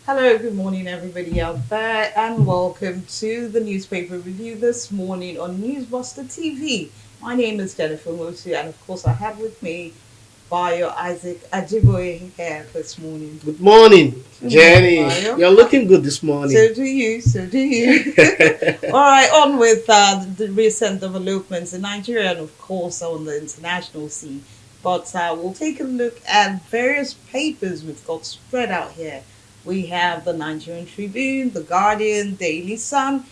Hello, good morning, everybody out there, and welcome to the newspaper review this morning on Newsbuster TV. My name is Jennifer Motu, and of course, I have with me Bayo Isaac Ajiboye here this morning. Good morning, Good morning, Jenny. Bayo. You're looking good this morning. So do you, so do you. All right, on with the recent developments in Nigeria and, of course, on the international scene. But we'll take a look at various papers we've got spread out here. We have the Nigerian Tribune, the Guardian, Daily Sun,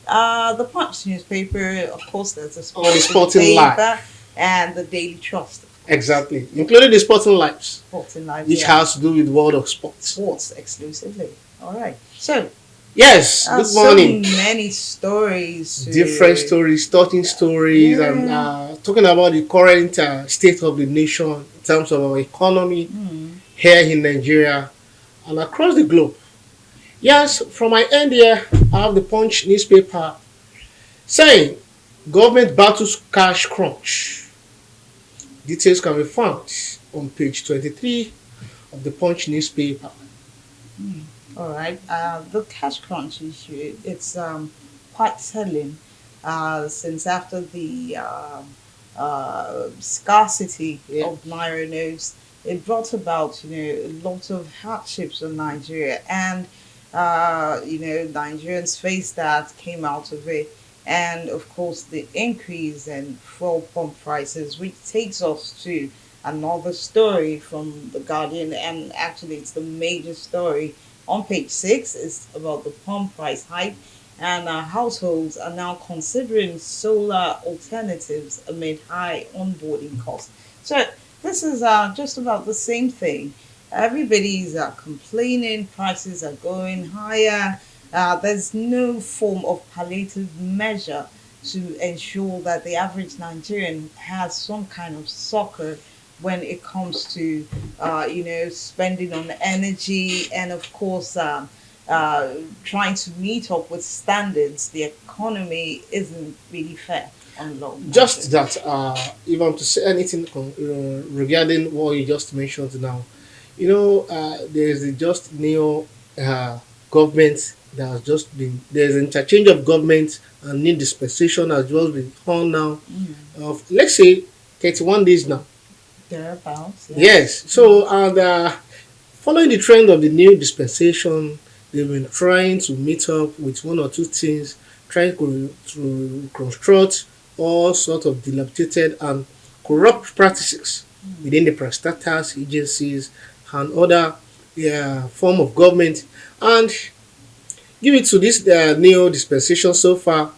the Punch newspaper, of course, there's a On the sporting Sporting paper, Life. and the Daily Trust, of course. Exactly. Including the Sporting Lives, Sporting Life, which yeah. has to do with world of sports. Sports exclusively. All right. So, Yes, good so morning. many stories. Different stories, starting stories, and Yeah. talking about the current state of the nation in terms of our economy Hmm. here in Nigeria and across the globe. Yes, from my end here, I have the Punch newspaper saying government battles cash crunch. Details can be found on page 23 of the Punch newspaper. All right. The cash crunch issue, it's quite telling since after the scarcity Yeah. of naira notes, it brought about, a lot of hardships on Nigeria. And, Nigerians faced that, came out of it. And, of course, the increase in fuel pump prices, which takes us to another story from The Guardian. And actually, it's the major story on page 6 is about the pump price hike, and households are now considering solar alternatives amid high onboarding costs. So this is just about the same thing. Everybody's complaining, prices are going higher. There's no form of palliative measure to ensure that the average Nigerian has some kind of succor when it comes to spending on energy, and of course trying to meet up with standards. The economy isn't really fair on long Just margin. that, if I'm to say anything regarding what you just mentioned now, there's the just new government that has just been, there's interchange of government and new dispensation has just been on now Mm, of, let's say, 31 days now. thereabouts, yeah. Yes. So, and following the trend of the new dispensation, they've been trying to meet up with one or two things, trying to reconstruct all sort of dilapidated and corrupt practices Mm, within the parastatals, agencies, and other form of government, and give it to this new dispensation so far,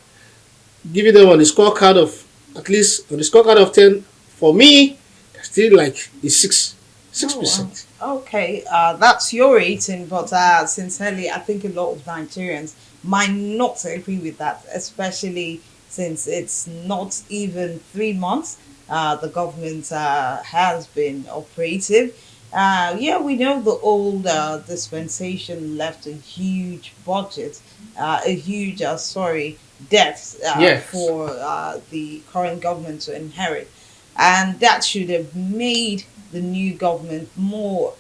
giving them on the scorecard of, at least on the scorecard of 10. For me, still like a six oh wow. percent. Okay, that's your rating, but sincerely, I think a lot of Nigerians might not agree with that, especially since it's not even 3 months. The government has been operative. Yeah, we know the old dispensation left a huge budget, a huge, debt Yes. for the current government to inherit. And that should have made the new government more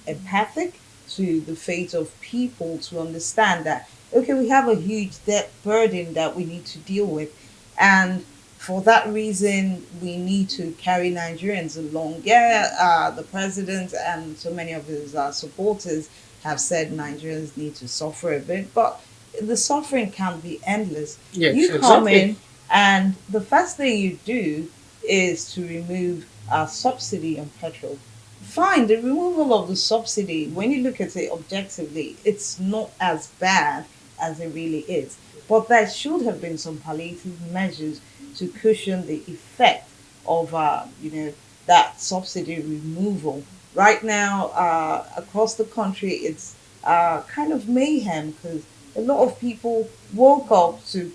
empathic to the fate of people, to understand that, okay, we have a huge debt burden that we need to deal with. And for that reason, we need to carry Nigerians along. Yeah, the president and so many of his supporters have said Nigerians need to suffer a bit, but the suffering can't be endless. Yes, You come exactly. in, and the first thing you do is to remove subsidy on petrol. Fine, the removal of the subsidy, when you look at it objectively, it's not as bad as it really is. But there should have been some palliative measures to cushion the effect of, that subsidy removal. Right now, across the country, it's kind of mayhem because a lot of people woke up to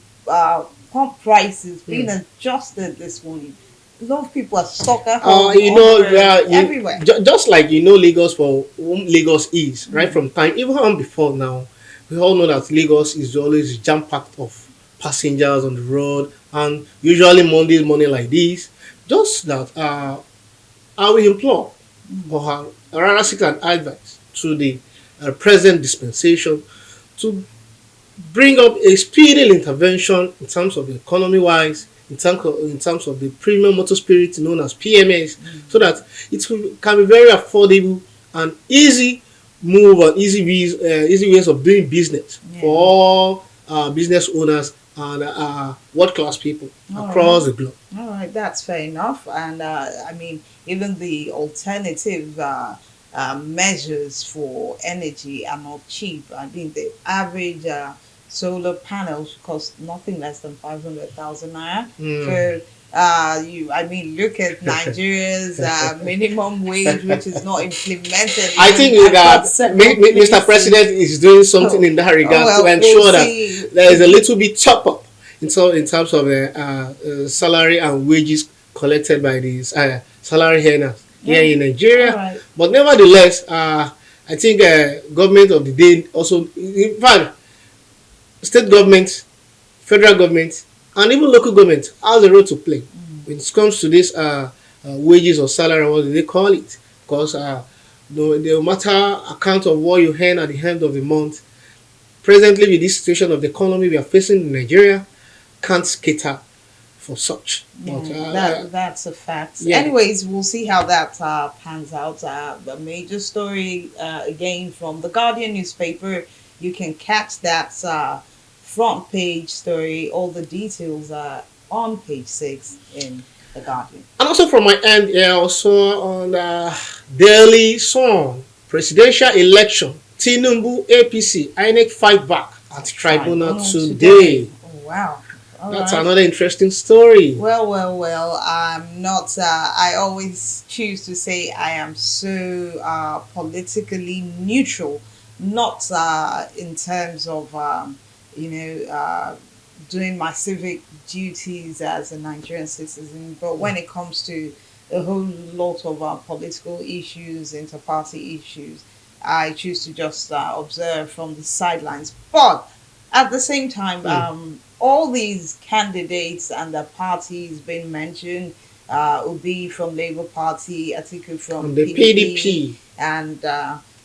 pump prices being Hmm. adjusted this morning. A lot of people are stuck at home, on the road, Yeah, everywhere. just like Lagos, for whom Lagos is right Mm, from time, even before now, we all know that Lagos is always jam packed of passengers on the road, and usually Mondays morning like this. Just that, I will implore, mm, or rather seek an advice to the present dispensation to bring up a speedy intervention in terms of the economy wise, in terms of the premium motor spirit known as PMS, so that it can be very affordable and easy move and easy ways of doing business Yeah. for all business owners and world class people All across right. the globe. All right, that's fair enough. And I mean, even the alternative measures for energy are not cheap. I mean, the average solar panels cost nothing less than 500,000 naira. Mm. So, I mean, look at Nigeria's minimum wage, which is not implemented I even think that across several Mr. places. President is doing something Oh, in that oh regard to well, we'll ensure that see. there is a little bit top up in terms of the salary and wages collected by these salary earners here Oh, in all Nigeria. right. But nevertheless, I think government of the day also, in fact, state government, federal government, and even local government has a role to play when it comes to this wages or salary, what do they call it? Because no matter account of what you earn at the end of the month, presently with this situation of the economy we are facing in Nigeria, can't cater for such. Yeah, But that's a fact. yeah. Anyways, we'll see how that pans out. A major story again from the Guardian newspaper. You can catch that front page story. All the details are on page 6 in the Guardian. And also from my end, yeah, also on Daily Sun, presidential election, Tinubu APC, INEC fight back at Tribunal Tribunal today. today. Oh wow! All That's right. another interesting story. Well. I'm not. I always choose to say I am so politically neutral, not in terms of you know doing my civic duties as a Nigerian citizen, but when it comes to a whole lot of political issues, inter-party issues, I choose to just observe from the sidelines. But at the same time, Mm. all these candidates and the parties being mentioned, Obi from Labour Party, Atiku from From the PDP, PDP, and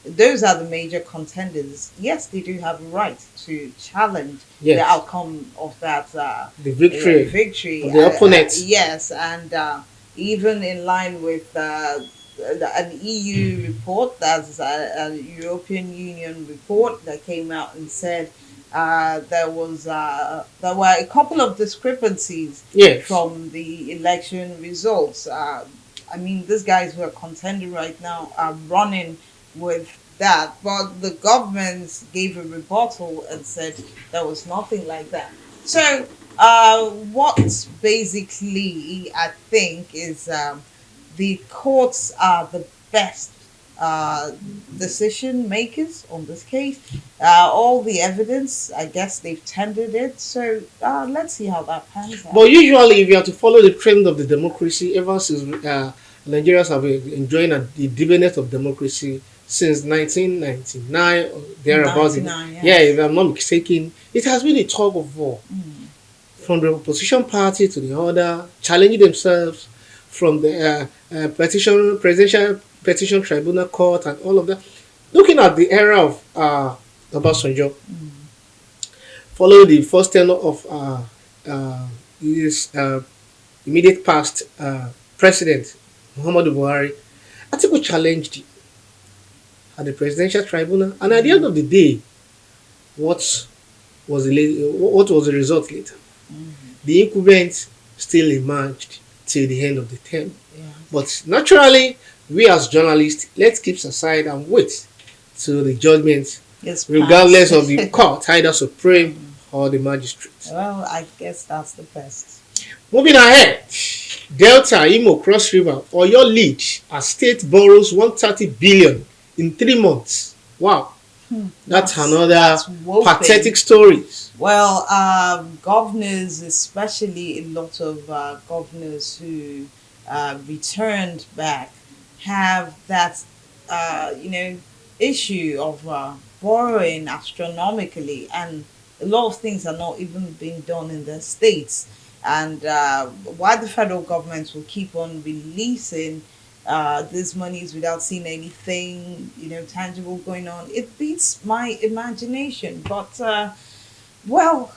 those are the major contenders. Yes, they do have a right to challenge the yes, outcome of that the victory victory. of the opponents. Yes, and even in line with an EU report, that's a European Union report that came out and said there were a couple of discrepancies Yes. from the election results. I mean, these guys who are contending right now are running with that, but the government gave a rebuttal and said there was nothing like that. So, what basically I think is the courts are the best uh, decision makers on this case. All the evidence, I guess they've tendered it. So let's see how that pans But out. usually, if you have to follow the trend of the democracy, ever since Nigerians have been enjoying the dividends of democracy since 1999 or thereabouts. 99, Yeah, yes. if I'm not mistaken, it has been a tug of war Mm. from the opposition party to the other, challenging themselves from the presidential petition tribunal court and all of that. Looking at the era of Obasanjo, Mm. following the first tenure of his immediate past president, Muhammadu Buhari, Atiku challenged at the presidential tribunal, and at the end Mm. of the day, what what was the result later? Mm. The incumbent still emerged till the end of the term. Yeah. But naturally, we as journalists, let's keep aside and wait till the judgment, Yes, regardless pass. of the court, either supreme or the magistrate. Well, I guess that's the best. Moving ahead, Delta, Imo, Cross River, Oyo lead as state borrows 130 billion in 3 months. Wow, Hmm. that's That's another whopping. pathetic story. Well, governors, especially a lot of governors who returned back, have that issue of borrowing astronomically, and a lot of things are not even being done in their states. And while the federal government will keep on releasing these monies without seeing anything, tangible going on. It beats my imagination. But well,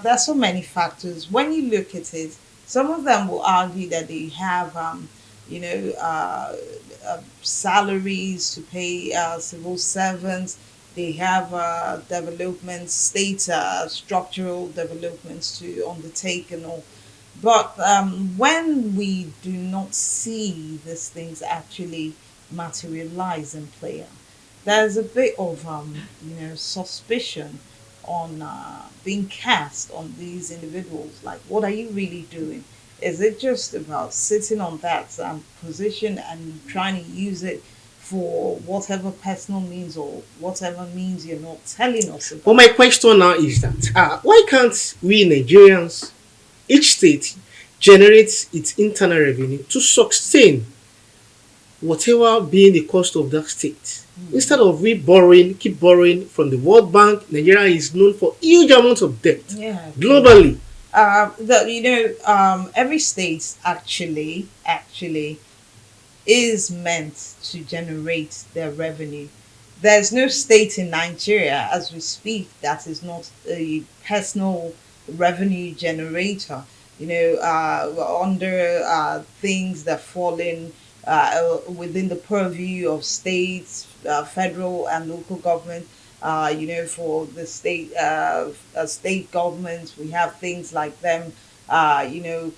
there's so many factors. When you look at it, some of them will argue that they have, you know, uh, salaries to pay civil servants. They have developments, state structural developments to undertake and all. But when we do not see these things actually materialize and play out, there's a bit of suspicion on being cast on these individuals. Like, what are you really doing? Is it just about sitting on that position and trying to use it for whatever personal means or whatever means you're not telling us But about? my question now is that why can't we Nigerians, each state, generate its internal revenue to sustain whatever being the cost of that state? Hmm. Instead of we borrowing, keep borrowing from the World Bank, Nigeria is known for huge amounts of debt Yeah, true. globally. Every state actually is meant to generate their revenue. There's no state in Nigeria as we speak that is not a personal revenue generator. Under things that fall in within the purview of states, federal and local government. For the state governments, we have things like them.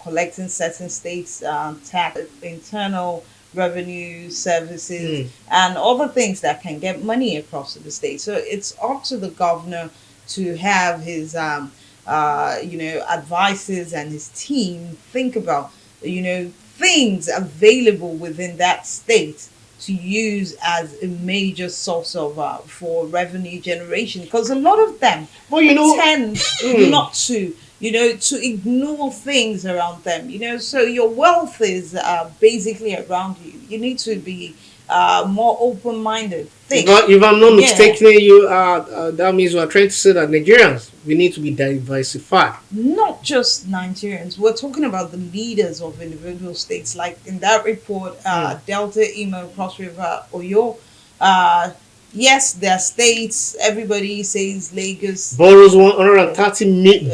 Collecting certain states tax, internal revenue services, Hmm. and other things that can get money across to the state. So it's up to the governor to have his advisors and his team think about things available within that state to use as a major source of for revenue generation, because a lot of them But you know, tend hmm, not to ignore things around them. So your wealth is basically around you. You need to be more open-minded, think. if I'm not Yeah, mistaken, you that means you are trying to say that Nigerians we need to be diversified. not just Nigerians. We're talking about the leaders of individual states. Like in that report, Hmm. Delta, Imo, Cross River, Oyo. Uh, yes, there are states. Everybody says Lagos. Borrows 130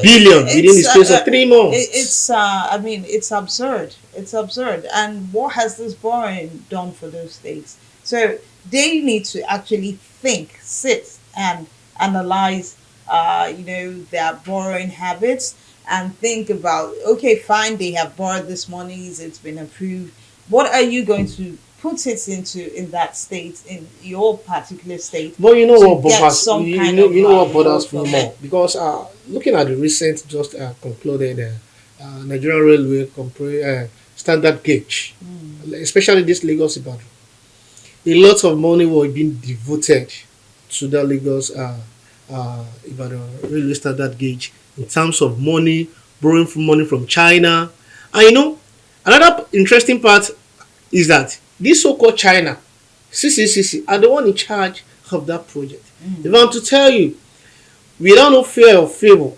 billion within the It's space of 3 months. it's I mean, it's absurd. It's absurd. And what has this borrowing done for those states? So they need to actually think, sit and analyze their borrowing habits, and think about, okay, fine, they have borrowed this monies, it's been approved. What are you going to put it into in that state, in your particular state, But you know to what get bothers some you kind know of you know what yield bothers me from more it? because looking at the recent just concluded Nigerian Railway standard gauge, Mm. especially this Lagos Ibadan, a lot of money was being devoted to the Lagos Ibadan Railway standard gauge in terms of money, borrowing from money from China, and another interesting part is that this so-called China, CCCC, are the one in charge of that project. If Mm. I'm to tell you, without no fear of favor,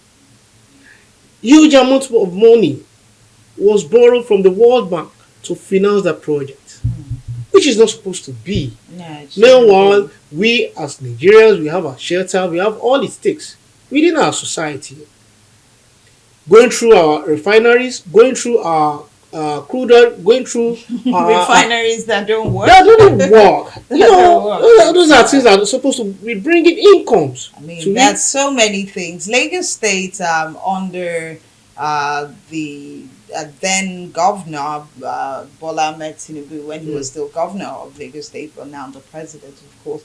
huge amounts of money was borrowed from the World Bank to finance that project, Mm. which is not supposed to be. No, it shouldn't Meanwhile, be. we as Nigerians, we have our shelter, we have all it takes within our society, going through our refineries, going through our crude oil, going through Refineries that don't work. that don't work. That don't work. Those It's are things that are supposed to be bringing incomes I mean, to we. that's so many things. Lagos State, under the then governor, Bola Ahmed Tinubu, when he Mm. was still governor of Lagos State, but now the president, of course,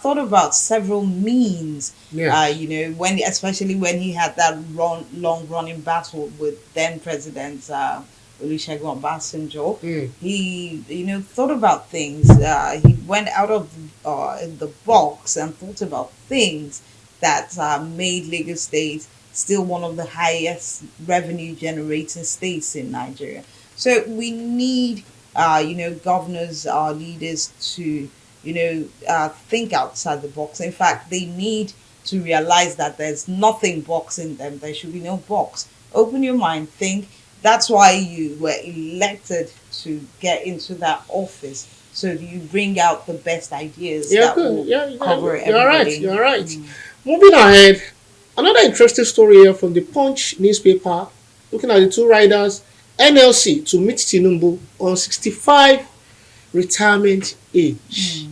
thought about several means. Yes. Especially when he had that long running battle with then President Olusegun Obasanjo, Mm. he thought about things. He went out of the box and thought about things that made Lagos State still one of the highest revenue generating states in Nigeria. So we need governors, our leaders, to think outside the box. In fact, they need to realize that there's nothing boxing them. There should be no box. Open your mind, think, That's why you were elected to get into that office. So you bring out the best ideas Yeah, that good. will Yeah, cover you're right. everybody. You're right. Moving ahead, another interesting story here from the Punch newspaper, looking at the two riders, NLC to meet Tinubu on 65 retirement age.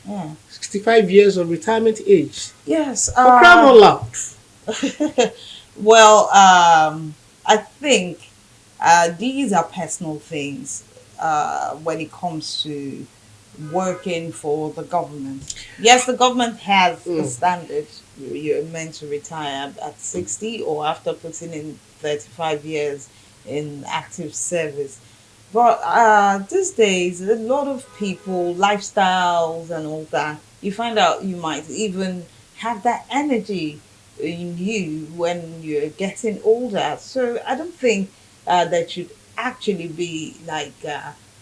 Yeah. 65 years of retirement age. Yes. For crying out loud. Well, I think these are personal things when it comes to working for the government. Yes, the government has a Mm. standard. You're meant to retire at 60 or after putting in 35 years in active service. But these days, a lot of people, lifestyles and all that, you find out you might even have that energy in you when you're getting older. So I don't think that should actually be like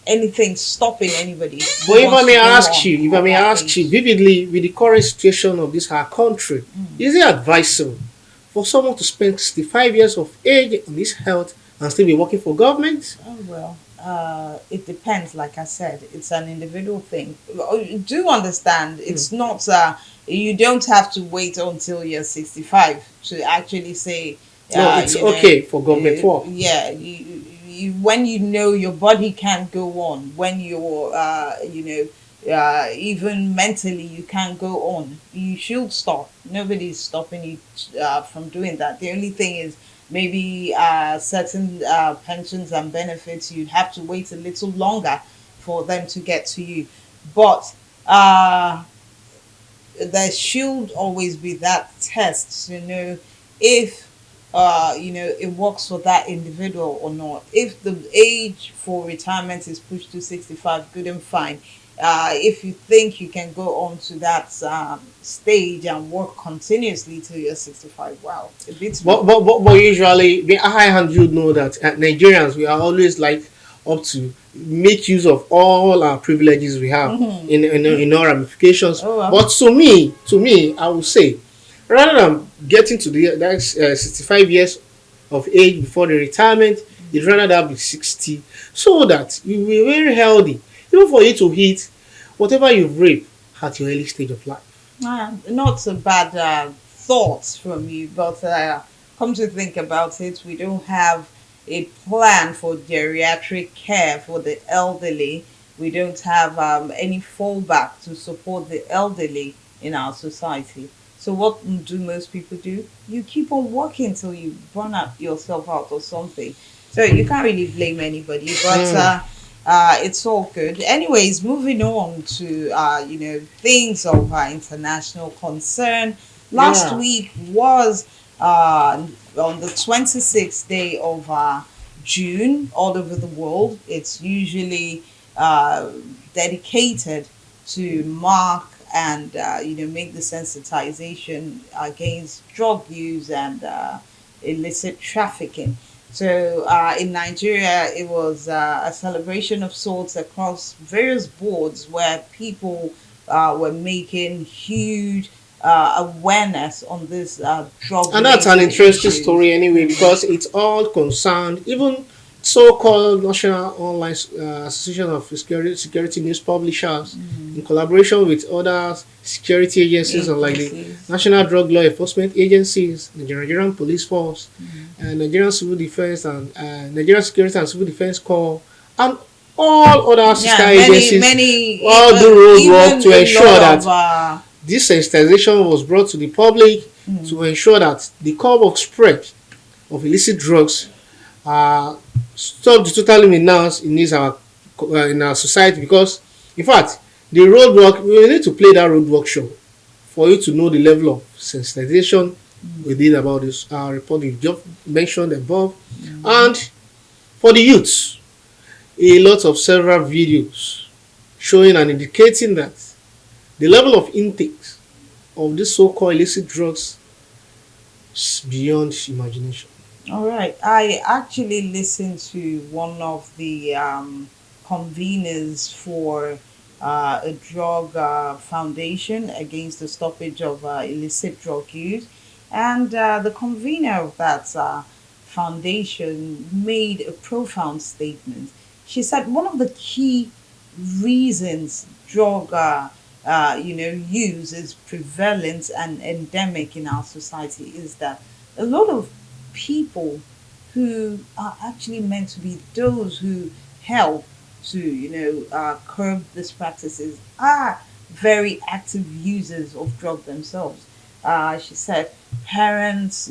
anything stopping anybody who But if I wants to may go ask on you, if I at may that ask you age. vividly with the current situation of this our country, is it advisable for someone to spend 65 years of age on this health and still be working for government? Oh well, it depends. Like I said, it's an individual thing. Do understand? Mm. It's not. You don't have to wait until you're 65 to actually say, No, it's okay for government work. yeah. When you know your body can't go on, when you're, even mentally you can't go on, you should stop. Nobody's stopping you from doing that. The only thing is maybe certain pensions and benefits, you'd have to wait a little longer for them to get to you. But there should always be that test to know if it works for that individual or not. If the age for retirement is pushed to 65, good and fine. If you think you can go on to that stage and work continuously till you're 65, wow, it beats me. But usually, the high hand you know that Nigerians we are always like up to make use of all our privileges we have in all ramifications. Oh well. But to me, I would say rather than getting to the that 65 years of age before the retirement, you'd rather that be 60 so that you will be very healthy, even for you to hit whatever you've reaped at your early stage of life. Not a bad thoughts from you, but come to think about it, we don't have a plan for geriatric care for the elderly. We don't have any fallback to support the elderly in our society. So what do most people do? You keep on working till you burn out yourself out or something. So you can't really blame anybody, but Mm. it's all good. Anyways, moving on to things of international concern. Last Yeah. week was on the 26th day of June all over the world. It's usually uh, dedicated to mark and make the sensitization against drug use and illicit trafficking. So in Nigeria, it was a celebration of sorts across various boards where people were making huge awareness on this And that's an drug-related interesting issues. story anyway because it's all concerned, even so-called National Online Association of Security News Publishers, in collaboration with other security agencies like the Agencies. National Drug Law Enforcement Agencies, the Nigerian Police Force, and Nigerian Civil Defense and Nigerian Security and Civil Defense Corps, and all other sister Yeah, many, agencies many, all do road work even to a ensure lot that of this sensitization was brought to the public to ensure that the curve of spread of illicit drugs are stopped totally renounced in our society because, in fact, the roadwork we need to play that roadwork show for you to know the level of sensitization we did about this report you just mentioned above, and for the youths, a lot of several videos showing and indicating that the level of intakes of these so-called illicit drugs is beyond imagination. all right. I actually listened to one of the conveners for a drug foundation against the stoppage of illicit drug use. And the convener of that Foundation made a profound statement. She said one of the key reasons drug use is prevalent and endemic in our society is that a lot of people who are actually meant to be those who help to curb these practices are very active users of drug themselves. She said parents,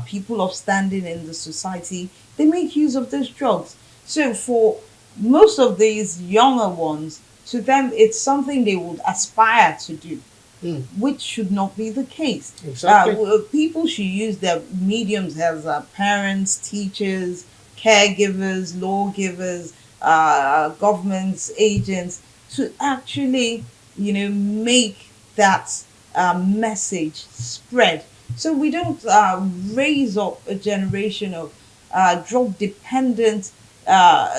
people of standing in the society, they make use of these drugs. So for most of these younger ones, to them it's something they would aspire to do, Mm, which should not be the case. exactly. People should use their mediums as parents, teachers, caregivers, lawgivers, governments, agents to actually, make that message spread. So we don't raise up a generation of drug dependent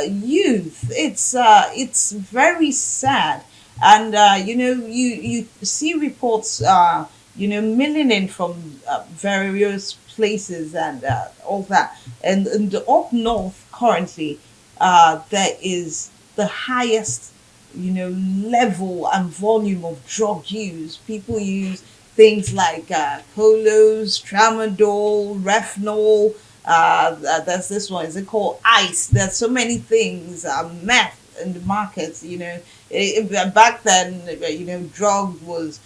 youth. It's very sad, and you see reports milling in from various places and all that. And up north currently, there is the highest level and volume of drug use. People use things like polos, tramadol, refnol. There's this one. Is it called ice? There's so many things. Meth in the market. Back then, drug was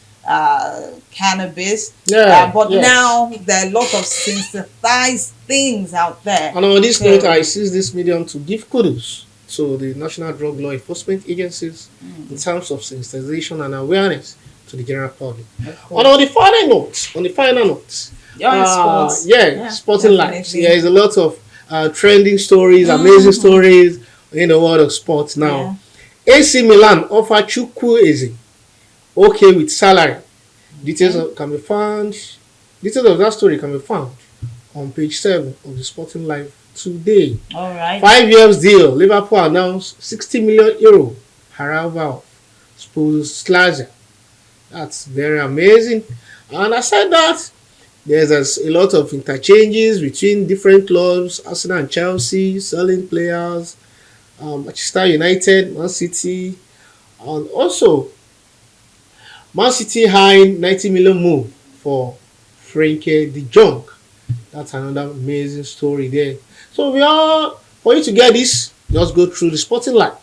cannabis. Yeah, But yes. now there are a lot of synthesized things out there. And on this note, I So, seize this medium to give kudos to the National Drug Law Enforcement Agencies in terms of sensitization and awareness to the general public. of And on the course, final note, you're in sports. yeah, Yeah, sporting lives. There definitely. is a lot of trending stories, amazing Hmm. stories in the world of sports now. Yeah. AC Milan offer Chukwueze okay with salary. Okay. Can be found. Details of that story can be found on page 7 of the Sporting Life today. All right. 5 years deal. Liverpool announced 60 million euro arrival of Slazer. That's very amazing. And aside that, there's a lot of interchanges between different clubs, Arsenal and Chelsea, selling players, Manchester United, Man City, and also Man City high 90 million move for Frenkie de Jong. That's another amazing story there. So for you to get this, just go through the Sporting Life.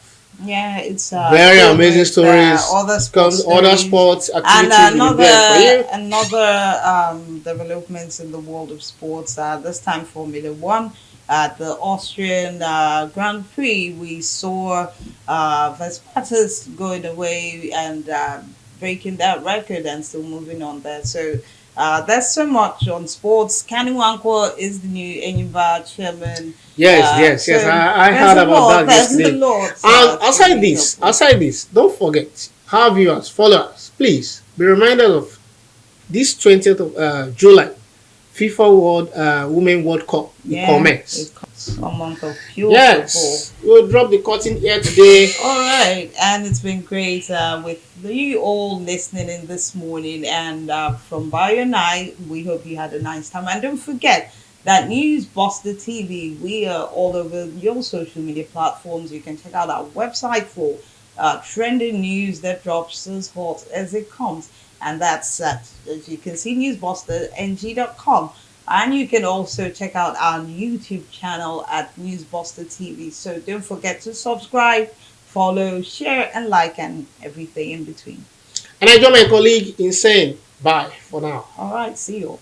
Yeah, it's Very filled amazing with stories. other sports Comes other stories. sports And activities will be there for you. another developments in the world of sports. This time Formula One. At the Austrian Grand Prix, we saw Verstappen going away and breaking that record and still moving on there. So there's so much on sports. Kanu Anko is the new Enyimba chairman. Yes. So I there's heard a about lot. that There's a yesterday. lot And to meet up with. aside this, don't forget, our viewers, followers, please be reminded of this 20th of July, FIFA Women World Cup will Yeah, commence. it's a month of pure football. Yes, we'll drop the curtain here today. All right, and it's been great with you all listening in this morning. And from Bio and I, we hope you had a nice time. And don't forget that News Buster TV, we are all over your social media platforms. You can check out our website for trending news that drops as hot as it comes. And that's, as you can see, newsbusterng.com. And you can also check out our YouTube channel at Newsbuster TV. So don't forget to subscribe, follow, share, and like, and everything in between. And I join my colleague in saying bye for now. All right, see you all.